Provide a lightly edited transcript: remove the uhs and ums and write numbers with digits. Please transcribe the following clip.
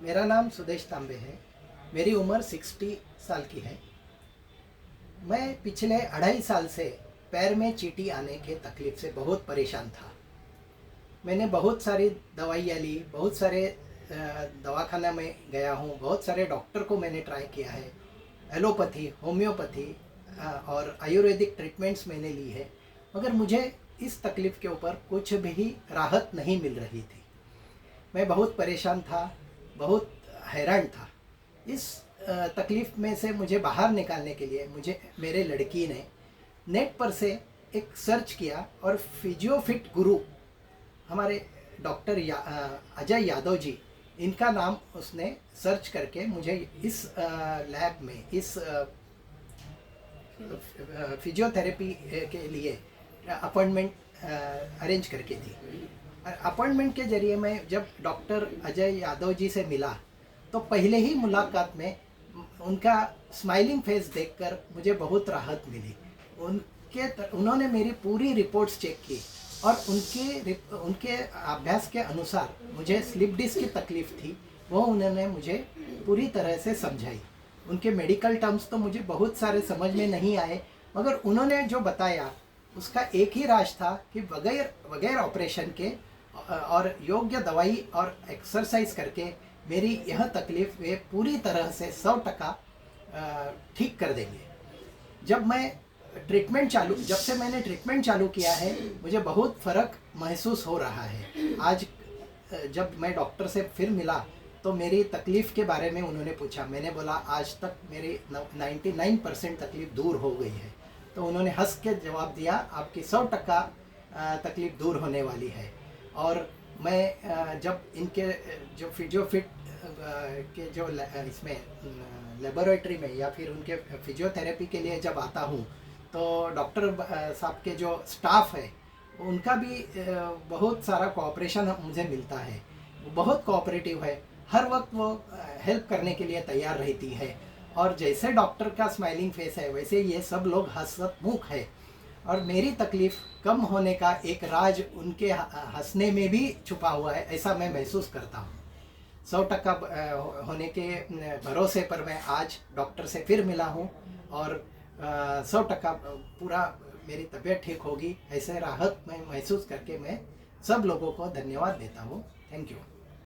मेरा नाम सुदेश तांबे है। मेरी उम्र 60 साल की है। मैं पिछले 2.5 साल से पैर में चींटी आने के तकलीफ़ से बहुत परेशान था। मैंने बहुत सारी दवाइयाँ ली, बहुत सारे दवाखाना में गया हूँ, बहुत सारे डॉक्टर को मैंने ट्राई किया है। एलोपैथी, होम्योपैथी और आयुर्वेदिक ट्रीटमेंट्स मैंने ली है, मगर मुझे इस तकलीफ़ के ऊपर कुछ भी राहत नहीं मिल रही थी। मैं बहुत परेशान था, बहुत हैरान था। इस तकलीफ़ में से मुझे बाहर निकालने के लिए मुझे मेरे लड़की ने नेट पर से एक सर्च किया और फिजियोफिट गुरु, हमारे डॉक्टर अजय यादव जी, इनका नाम उसने सर्च करके मुझे इस लैब में इस फिजियोथेरेपी के लिए अपॉइंटमेंट अरेंज करके दी। अपॉइंटमेंट के ज़रिए मैं जब डॉक्टर अजय यादव जी से मिला तो पहले ही मुलाकात में उनका स्माइलिंग फेस देखकर मुझे बहुत राहत मिली। उन्होंने मेरी पूरी रिपोर्ट्स चेक की और उनके अभ्यास के अनुसार मुझे स्लिप डिस्क की तकलीफ़ थी, वो उन्होंने मुझे पूरी तरह से समझाई। उनके मेडिकल टर्म्स तो मुझे बहुत सारे समझ में नहीं आए, मगर उन्होंने जो बताया उसका एक ही राज था कि बगैर ऑपरेशन के और योग्य दवाई और एक्सरसाइज करके मेरी यह तकलीफ़ वे पूरी तरह से 100% ठीक कर देंगे। जब से मैंने ट्रीटमेंट चालू किया है, मुझे बहुत फ़र्क महसूस हो रहा है। आज जब मैं डॉक्टर से फिर मिला तो मेरी तकलीफ़ के बारे में उन्होंने पूछा। मैंने बोला आज तक मेरी 99% तकलीफ़ दूर हो गई है। तो उन्होंने हंस के जवाब दिया, आपकी 100% तकलीफ़ दूर होने वाली है। और मैं जब इनके जो फिजियोफिट के जो इसमें लेबोरेटरी में या फिर उनके फिजियोथेरेपी के लिए जब आता हूँ तो डॉक्टर साहब के जो स्टाफ है उनका भी बहुत सारा कोऑपरेशन मुझे मिलता है। वो बहुत कोऑपरेटिव है, हर वक्त वो हेल्प करने के लिए तैयार रहती है। और जैसे डॉक्टर का स्माइलिंग फेस है वैसे ये सब लोग हंसमुख है। और मेरी तकलीफ़ कम होने का एक राज उनके हंसने में भी छुपा हुआ है, ऐसा मैं महसूस करता हूँ। 100% होने के भरोसे पर मैं आज डॉक्टर से फिर मिला हूँ और 100% पूरा मेरी तबीयत ठीक होगी, ऐसे राहत मैं महसूस करके मैं सब लोगों को धन्यवाद देता हूँ। Thank you.